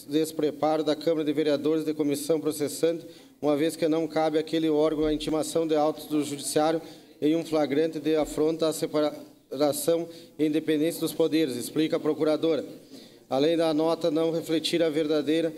despreparo da Câmara de Vereadores de comissão processante, uma vez que não cabe àquele órgão a intimação de autos do Judiciário em um flagrante de afronta à separação e independência dos poderes, explica a Procuradora. Além da nota não refletir a verdade,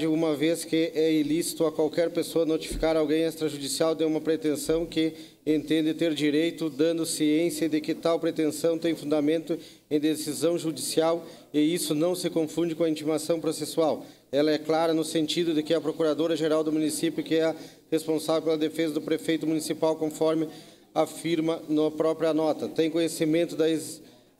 uma vez que é ilícito a qualquer pessoa notificar alguém extrajudicial de uma pretensão que entende ter direito, dando ciência de que tal pretensão tem fundamento em decisão judicial e isso não se confunde com a intimação processual. Ela é clara no sentido de que a Procuradora-Geral do município, que é a responsável pela defesa do prefeito municipal, conforme afirma na própria nota, tem conhecimento da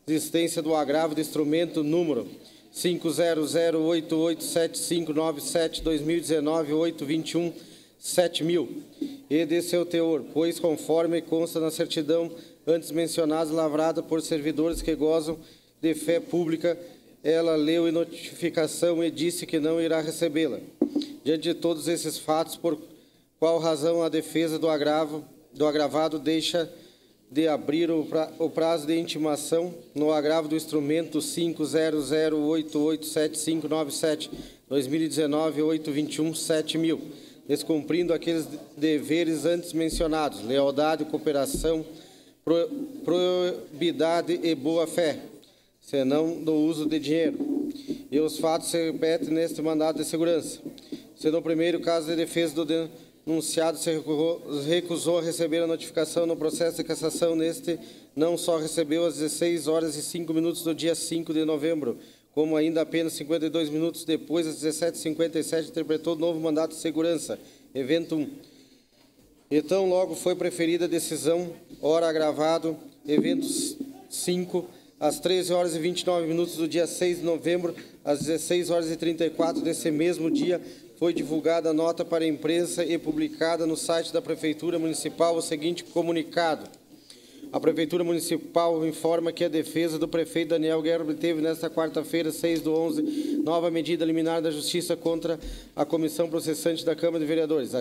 existência do agravo de instrumento número 500887597-2019-821-7000 e de seu teor, pois, conforme consta na certidão antes mencionada, lavrada por servidores que gozam de fé pública, ela leu em notificação e disse que não irá recebê-la. Diante de todos esses fatos, por qual razão a defesa do agravado deixa de abrir o prazo de intimação no agravo do instrumento 500887597-2019-821-7000, descumprindo aqueles deveres antes mencionados, lealdade, cooperação, probidade e boa-fé, senão do uso de dinheiro. E os fatos se repetem neste mandado de segurança. Se no primeiro caso de defesa do denunciado se recusou a receber a notificação no processo de cassação, neste não só recebeu às 16 horas e 5 minutos do dia 5 de novembro, como ainda apenas 52 minutos depois, às 17h57, interpretou novo mandato de segurança, evento 1. Então, logo foi preferida a decisão, hora agravado, evento 5, às 13 horas e 29 minutos do dia 6 de novembro, às 16 horas e 34 desse mesmo dia, foi divulgada a nota para a imprensa e publicada no site da Prefeitura Municipal o seguinte comunicado. A Prefeitura Municipal informa que a defesa do prefeito Daniel Guerra obteve nesta quarta-feira, 6/11, nova medida liminar da Justiça contra a Comissão Processante da Câmara de Vereadores.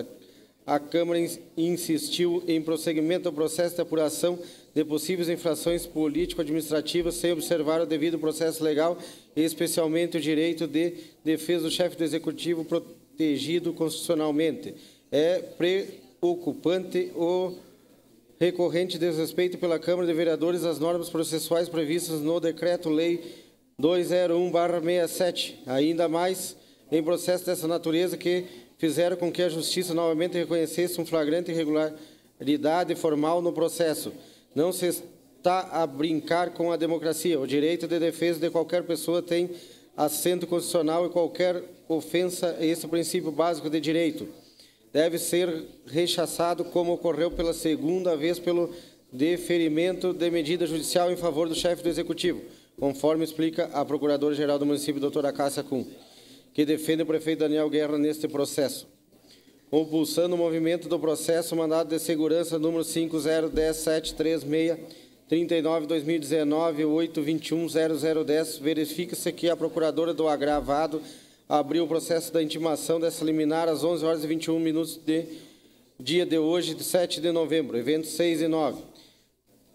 A Câmara insistiu em prosseguimento do processo de apuração de possíveis infrações político-administrativas sem observar o devido processo legal e especialmente o direito de defesa do chefe do Executivo protegido constitucionalmente. É preocupante o recorrente desrespeito pela Câmara de Vereadores às normas processuais previstas no Decreto-Lei 201/67, ainda mais em processo dessa natureza que fizeram com que a Justiça novamente reconhecesse um flagrante irregularidade formal no processo. Não se está a brincar com a democracia. O direito de defesa de qualquer pessoa tem assento constitucional e qualquer ofensa a esse princípio básico de direito deve ser rechaçado, como ocorreu pela segunda vez pelo deferimento de medida judicial em favor do chefe do Executivo, conforme explica a Procuradora-Geral do município, doutora Cássia Kuhn, que defende o prefeito Daniel Guerra neste processo. Compulsando o movimento do processo, mandado de segurança número 5010736-39/2019-821-0010, verifica-se que a Procuradora do agravado abriu o processo da intimação dessa liminar às 11 horas e 21 minutos de dia de hoje, de 7 de novembro, eventos 6 e 9.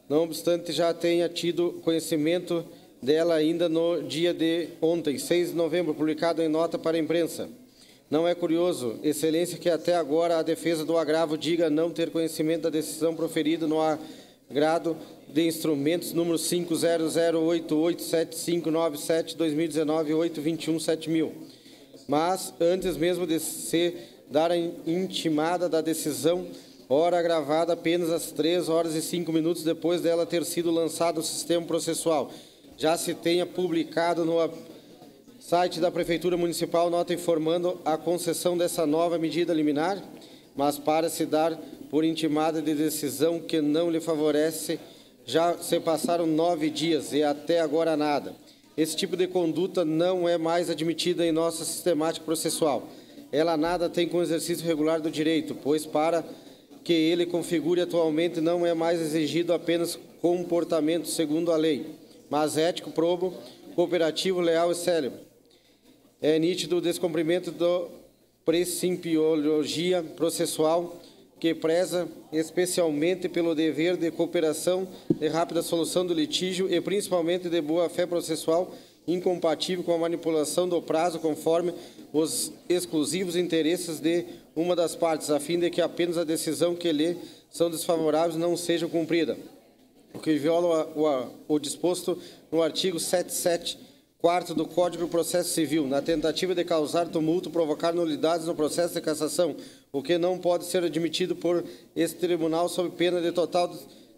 Não obstante, já tenha tido conhecimento dela ainda no dia de ontem, 6 de novembro, publicado em nota para a imprensa. Não é curioso, Excelência, que até agora a defesa do agravo diga não ter conhecimento da decisão proferida no agrado de instrumentos número 500887597-2019-821-7000. Mas, antes mesmo de se dar a intimada da decisão, hora agravada apenas às 3 horas e 5 minutos depois dela ter sido lançada no sistema processual, já se tenha publicado no site da Prefeitura Municipal nota informando a concessão dessa nova medida liminar, mas para se dar por intimada de decisão que não lhe favorece, já se passaram 9 dias e até agora nada. Esse tipo de conduta não é mais admitida em nossa sistemática processual. Ela nada tem com o exercício regular do direito, pois para que ele configure atualmente não é mais exigido apenas comportamento segundo a lei, mas ético, probo, cooperativo, leal e célebre. É nítido o descumprimento da principiologia processual que preza especialmente pelo dever de cooperação, de rápida solução do litígio e principalmente de boa-fé processual incompatível com a manipulação do prazo conforme os exclusivos interesses de uma das partes, a fim de que apenas a decisão que lhe são desfavoráveis não seja cumprida, o que viola o disposto no artigo 77, 4º do Código do Processo Civil, na tentativa de causar tumulto, provocar nulidades no processo de cassação, o que não pode ser admitido por este tribunal sob pena de total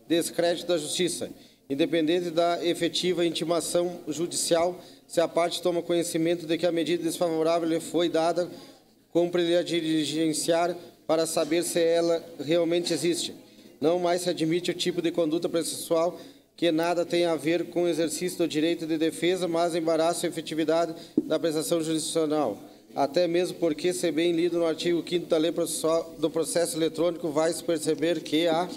descrédito da justiça, independente da efetiva intimação judicial, se a parte toma conhecimento de que a medida desfavorável lhe foi dada, cumpre-lhe a diligenciar para saber se ela realmente existe. Não mais se admite o tipo de conduta processual que nada tem a ver com o exercício do direito de defesa, mas embaraça a efetividade da prestação jurisdicional. Até mesmo porque, se bem lido no artigo 5º da Lei do Processo Eletrônico, vai-se perceber que a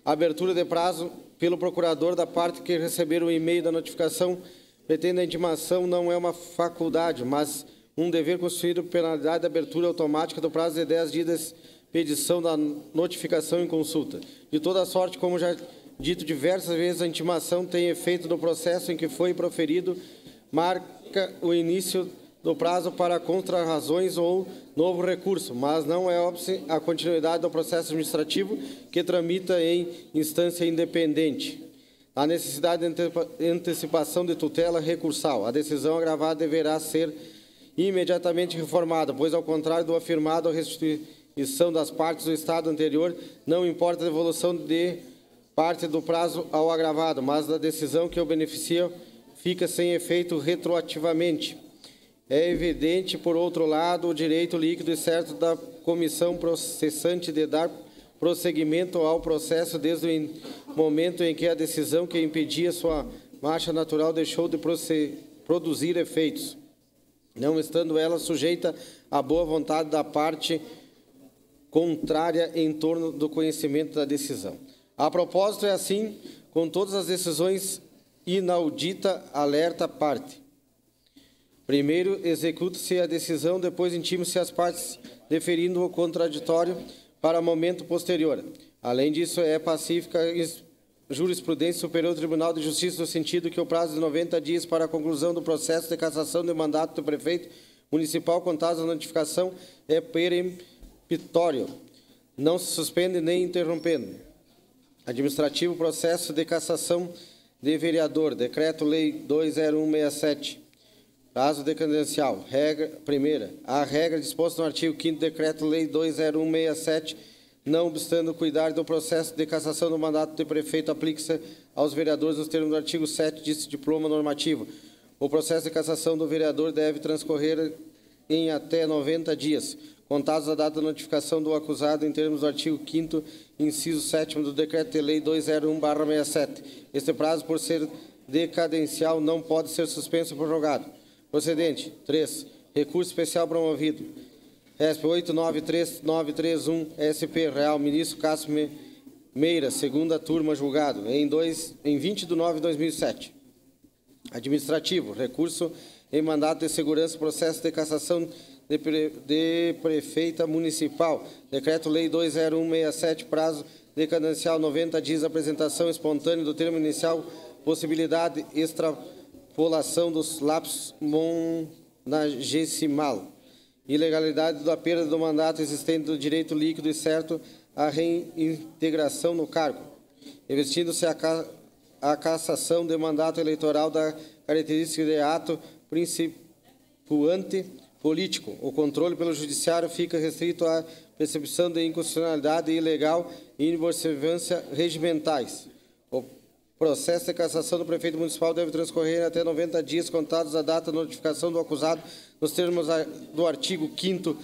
abertura de prazo pelo procurador da parte que receber o e-mail da notificação pretende a intimação não é uma faculdade, mas um dever constituído por penalidade de abertura automática do prazo de 10 dias de expedição da notificação em consulta. De toda sorte, como já dito diversas vezes, a intimação tem efeito no processo em que foi proferido, marca o início do prazo para contrarrazões ou novo recurso, mas não é óbvio a continuidade do processo administrativo que tramita em instância independente. A necessidade de antecipação de tutela recursal. A decisão agravada deverá ser imediatamente reformada, pois, ao contrário do afirmado, a restituição das partes do estado anterior não importa a devolução de parte do prazo ao agravado, mas da decisão que o beneficia fica sem efeito retroativamente. É evidente, por outro lado, o direito líquido e certo da comissão processante de dar prosseguimento ao processo desde o momento em que a decisão que impedia sua marcha natural deixou de produzir efeitos, não estando ela sujeita à boa vontade da parte contrária em torno do conhecimento da decisão. A propósito, é assim com todas as decisões inaudita alerta parte. Primeiro, executa-se a decisão, depois intima-se as partes, deferindo o contraditório para momento posterior. Além disso, é pacífica a jurisprudência superior do Tribunal de Justiça no sentido que o prazo de 90 dias para a conclusão do processo de cassação de mandato do prefeito municipal contados a notificação é peremptório, não se suspende nem interrompendo. Administrativo, processo de cassação de vereador, Decreto-Lei 20167. Prazo decadencial. Primeira, a regra disposta no artigo 5º do Decreto-Lei 20167, não obstando cuidar do processo de cassação do mandato de prefeito, aplica-se aos vereadores nos termos do artigo 7 deste diploma normativo. O processo de cassação do vereador deve transcorrer em até 90 dias, contados a data da notificação do acusado em termos do artigo 5º, inciso 7º do Decreto-Lei 201/67. Este prazo, por ser decadencial, não pode ser suspenso ou prorrogado. Procedente. 3. Recurso especial promovido. RESP 893931 SP Real Ministro Cássio Meira, segunda turma, julgado, em 20 de nove de 2007. Administrativo. Recurso em mandato de segurança, processo de cassação de prefeita municipal. Decreto-Lei 20167, prazo decadencial 90 dias, apresentação espontânea do termo inicial, possibilidade extrapolação dos lapsos monagesimal. Ilegalidade da perda do mandato existente do direito líquido e certo à reintegração no cargo. Investindo-se a cassação de mandato eleitoral da característica de ato principiante político. O controle pelo judiciário fica restrito à percepção de inconstitucionalidade ilegal e inobservância regimentais. O processo de cassação do prefeito municipal deve transcorrer até 90 dias contados da data da notificação do acusado nos termos do artigo 5º,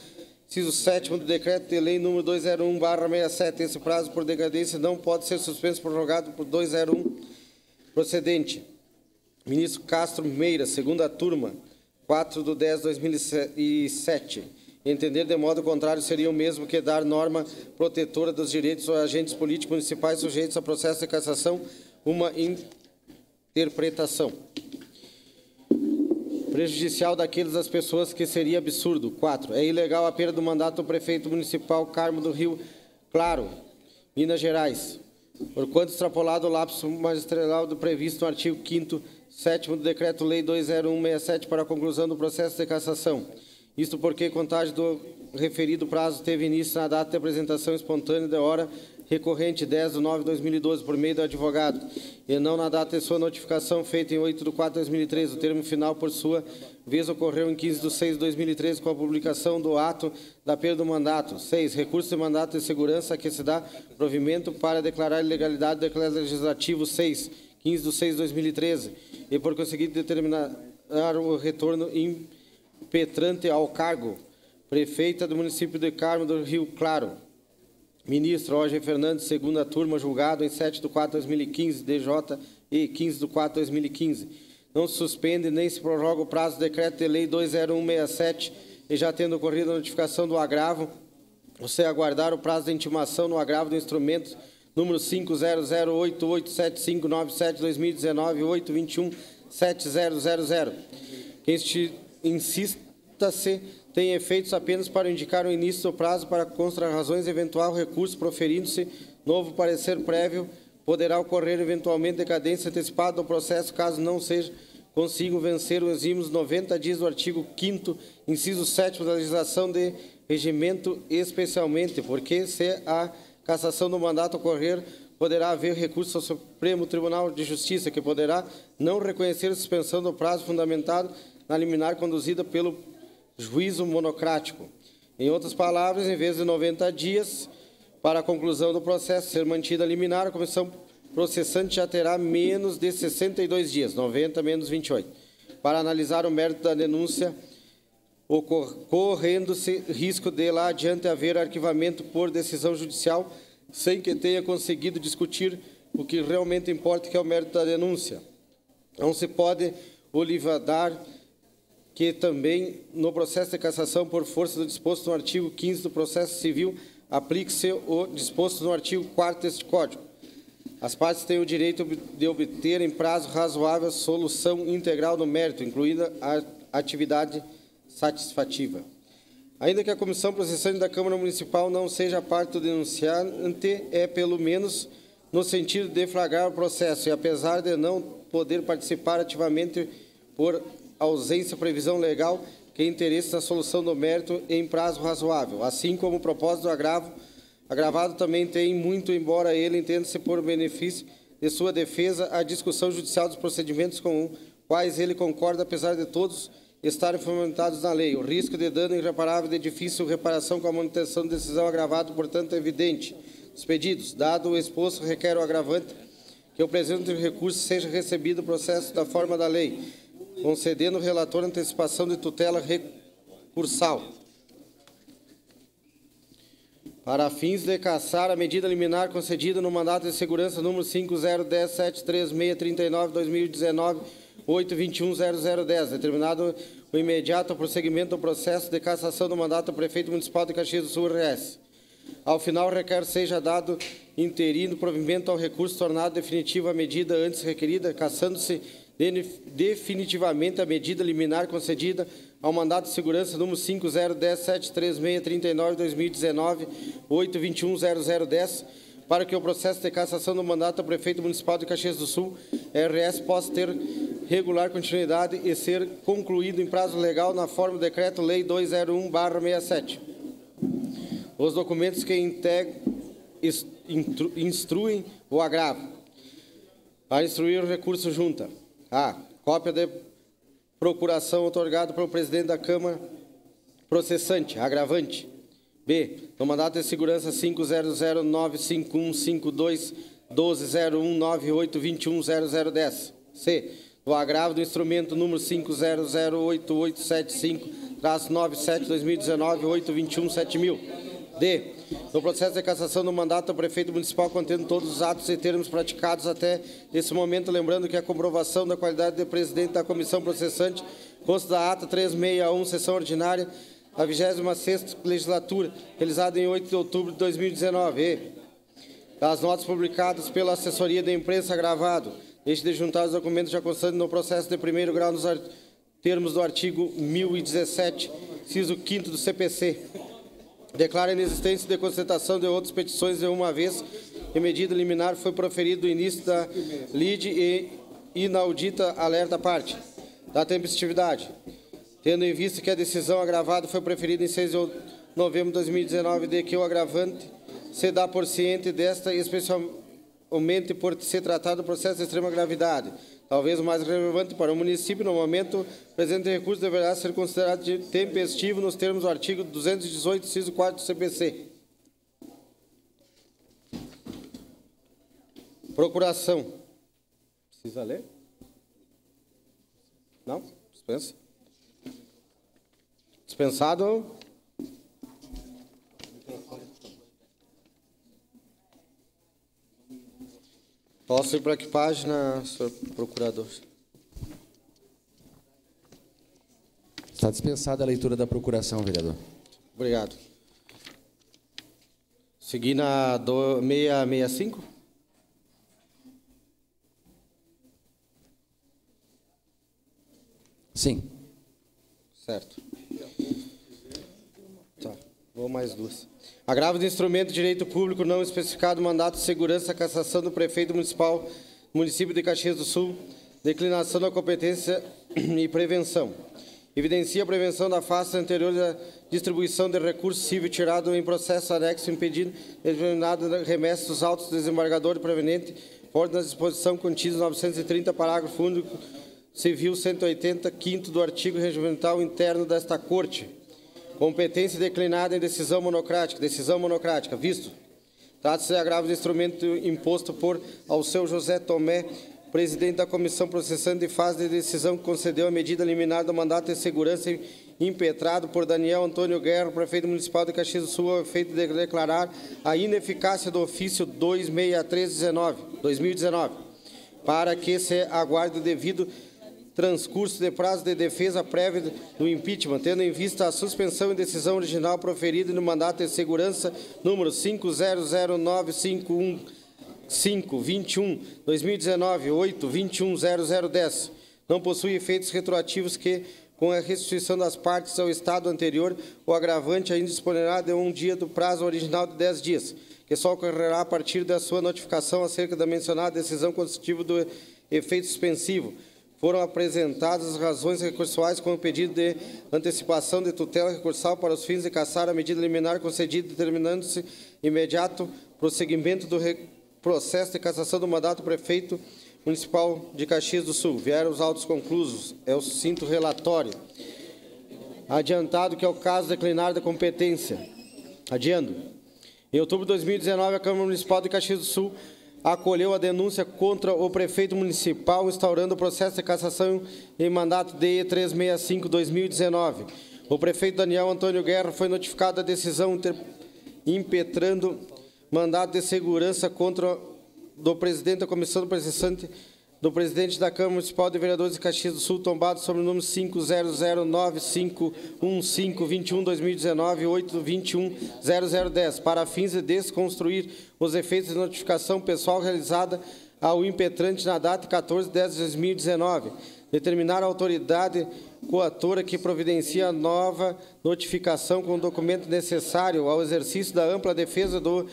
inciso 7º do Decreto de Lei nº 201/67. Esse prazo, por decadência, não pode ser suspenso ou prorrogado por 201. Procedente. Ministro Castro Meira, segunda turma, 4/10/2007. Entender de modo contrário seria o mesmo que dar norma protetora dos direitos aos agentes políticos municipais sujeitos a processo de cassação uma interpretação prejudicial daqueles das pessoas que seria absurdo. 4. É ilegal a perda do mandato do prefeito municipal Carmo do Rio Claro, Minas Gerais, porquanto extrapolado o lapso magistral do previsto no artigo 5º, 7º do Decreto-Lei 20167 para a conclusão do processo de cassação. Isto porque contagem do referido prazo teve início na data de apresentação espontânea da hora recorrente 10 de 9 de 2012 por meio do advogado e não na data de sua notificação feita em 8 de 4 de 2013. O termo final, por sua vez, ocorreu em 15 de 6 de 2013 com a publicação do ato da perda do mandato. 6. Recurso de mandato de segurança a que se dá provimento para declarar a ilegalidade do decreto legislativo 6, 15 de 6 de 2013 e, por conseguinte, determinar o retorno impetrante ao cargo. Prefeita do município de Carmo do Rio Claro. Ministro Roger Fernandes, segunda turma, julgado em 7 de 4 de 2015, DJ e 15 de 4 de 2015. Não se suspende nem se prorroga o prazo do decreto de lei 20167 e já tendo ocorrido a notificação do agravo, você aguardar o prazo de intimação no agravo do instrumento número 500887597-2019, 8217000. Que insista-se tem efeitos apenas para indicar o início do prazo para contra-razões eventual recurso proferindo-se novo parecer prévio, poderá ocorrer eventualmente decadência antecipada do processo, caso não seja consigo vencer os exímios 90 dias do artigo 5º, inciso 7º da legislação de regimento, especialmente porque, se a cassação do mandato ocorrer, poderá haver recurso ao Supremo Tribunal de Justiça, que poderá não reconhecer a suspensão do prazo fundamentado na liminar conduzida pelo juízo monocrático. Em outras palavras, em vez de 90 dias para a conclusão do processo ser mantida a liminar, a comissão processante já terá menos de 62 dias, 90 menos 28, para analisar o mérito da denúncia, ocorrendo-se risco de lá adiante haver arquivamento por decisão judicial sem que tenha conseguido discutir o que realmente importa, que é o mérito da denúncia. Não se pode olivadar que também no processo de cassação, por força do disposto no artigo 15 do processo civil, aplique-se o disposto no artigo 4º deste Código. As partes têm o direito de obter em prazo razoável solução integral do mérito, incluída a atividade satisfativa. Ainda que a comissão processante da Câmara Municipal não seja parte do denunciante, é pelo menos no sentido de deflagrar o processo e, apesar de não poder participar ativamente por ausência previsão legal, que interesse na solução do mérito em prazo razoável, assim como o propósito do agravado também tem muito, embora ele entenda-se por benefício de sua defesa, a discussão judicial dos procedimentos com quais ele concorda, apesar de todos estarem fundamentados na lei. O risco de dano irreparável de difícil reparação com a manutenção de decisão agravada, portanto, é evidente. Os pedidos, dado o exposto, requer o agravante que o presente recurso seja recebido o processo da forma da lei, concedendo ao relator antecipação de tutela recursal. Para fins de cassar a medida liminar concedida no mandato de segurança número 5010733639-2019, 8210010, determinado o imediato prosseguimento do processo de cassação do mandato do prefeito municipal de Caxias do Sul, RS. Ao final, requer seja dado interino provimento ao recurso tornado definitiva a medida antes requerida, cassando-se definitivamente a medida liminar concedida ao mandato de segurança número 5010733639-2019, 8210010, para que o processo de cassação do mandato do prefeito municipal de Caxias do Sul, RS, possa ter regular continuidade e ser concluído em prazo legal na forma do Decreto-Lei 201/67. Os documentos que instruem o agravo. Para instruir o recurso junta: A. Cópia de procuração otorgada pelo presidente da Câmara processante, agravante. B. No mandato de segurança 5009552120198210010. C. No agravo do instrumento número 5008875-97-2019, 8217000. D. No processo de cassação do mandato do prefeito municipal, contendo todos os atos e termos praticados até esse momento, lembrando que a comprovação da qualidade de presidente da comissão processante consta da ata 361, sessão ordinária, da 26ª legislatura, realizada em 8 de outubro de 2019. E das notas publicadas pela assessoria da imprensa agravado, deixe de juntar os documentos já constantes no processo de primeiro grau nos termos do artigo 1017, inciso 5º do CPC. Declara a inexistência de constatação de outras petições de uma vez que medida liminar foi proferida do início da lide e inaudita alerta à parte da tempestividade, tendo em vista que a decisão agravada foi preferida em 6 de novembro de 2019, de que o agravante se dá por ciente desta, especialmente por ser tratado de processo de extrema gravidade. Talvez o mais relevante para o município, no momento, o presente recurso deverá ser considerado de tempestivo nos termos do artigo 218, inciso 4 do CPC. Procuração. Precisa ler? Não? Dispensa. Dispensado. Posso ir para que página, senhor procurador? Está dispensada a leitura da procuração, vereador. Obrigado. Seguir na 665. Sim. Certo. Tá. Vou mais duas. Agravo do instrumento de direito público não especificado, mandato de segurança, cassação do prefeito municipal, município de Caxias do Sul, declinação da competência e prevenção. Evidencia a prevenção da face anterior da distribuição de recurso civil tirado em processo anexo impedindo determinado remessa dos autos do desembargador preveniente, ordem da disposição contida no 930, parágrafo único, civil 180, quinto do artigo regimental interno desta Corte. Competência declinada em decisão monocrática. Decisão monocrática. Visto. Trata-se de agravo de instrumento imposto por Alceu José Tomé, presidente da comissão processante de fase de decisão que concedeu a medida liminar do mandato de segurança impetrado por Daniel Antônio Guerra, prefeito municipal de Caxias do Sul, ao efeito de declarar a ineficácia do ofício 263/2019, para que se aguarde o devido transcurso de prazo de defesa prévia do impeachment, tendo em vista a suspensão e decisão original proferida no mandato de segurança número 5009521/2019, 8210010. Não possui efeitos retroativos que, com a restituição das partes ao estado anterior, o agravante ainda disponerá de um dia do prazo original de 10 dias, que só ocorrerá a partir da sua notificação acerca da mencionada decisão constitutiva do efeito suspensivo. Foram apresentadas as razões recursuais com o pedido de antecipação de tutela recursal para os fins de cassar a medida liminar concedida, determinando-se imediato prosseguimento do processo de cassação do mandato do prefeito municipal de Caxias do Sul. Vieram os autos conclusos. É o sucinto relatório. Adiantado que é o caso declinar da competência. Adiando. Em outubro de 2019, a Câmara Municipal de Caxias do Sul acolheu a denúncia contra o prefeito municipal, instaurando o processo de cassação em mandato DE 365/2019. O prefeito Daniel Antônio Guerra foi notificado da decisão impetrando mandato de segurança contra do presidente da comissão do processante do presidente da Câmara Municipal de Vereadores de Caxias do Sul, tombado sobre o número 500951521/2019, 8210010, para fins de desconstruir os efeitos de notificação pessoal realizada ao impetrante na data 14/10/2019, determinar a autoridade coatora que providencia a nova notificação com o documento necessário ao exercício da ampla defesa do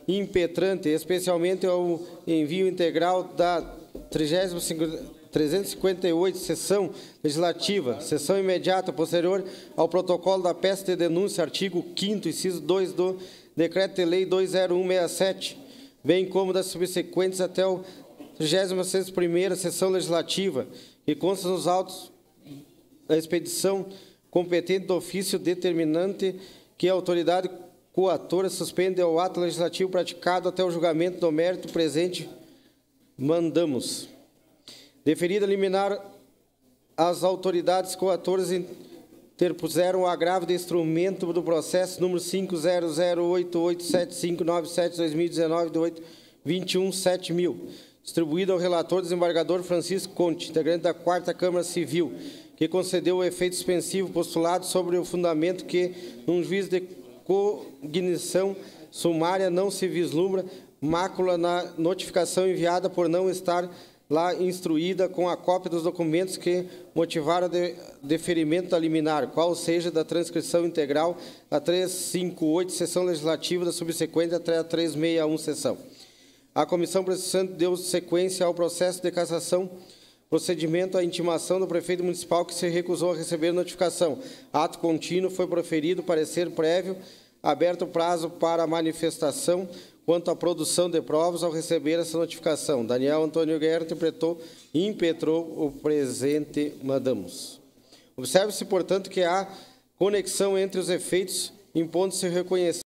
impetrante, especialmente ao envio integral da 358 sessão legislativa, sessão imediata posterior ao protocolo da peça de denúncia, artigo 5º, inciso 2 do Decreto de Lei 20167, bem como das subsequentes até a 31ª sessão legislativa, que consta nos autos da expedição competente do ofício determinante que a autoridade coatora suspende o ato legislativo praticado até o julgamento do mérito presente. Mandamos. Deferida liminar, as autoridades coatoras interpuseram o agravo de instrumento do processo número 500887597/2019, de 8217000, distribuído ao relator desembargador Francisco Conte, integrante da 4ª Câmara Civil, que concedeu o efeito suspensivo postulado sobre o fundamento que, num juízo de cognição sumária, não se vislumbra mácula na notificação enviada por não estar lá instruída com a cópia dos documentos que motivaram o deferimento da liminar, qual seja da transcrição integral da 358 sessão legislativa da subsequente até a 361 sessão. A comissão processante deu sequência ao processo de cassação Procedimento à intimação do prefeito municipal que se recusou a receber notificação. Ato contínuo, foi proferido parecer prévio, aberto prazo para manifestação quanto à produção de provas ao receber essa notificação. Daniel Antônio Guerra impetrou o presente mandamos. Observe-se, portanto, que há conexão entre os efeitos, impondo-se reconhecer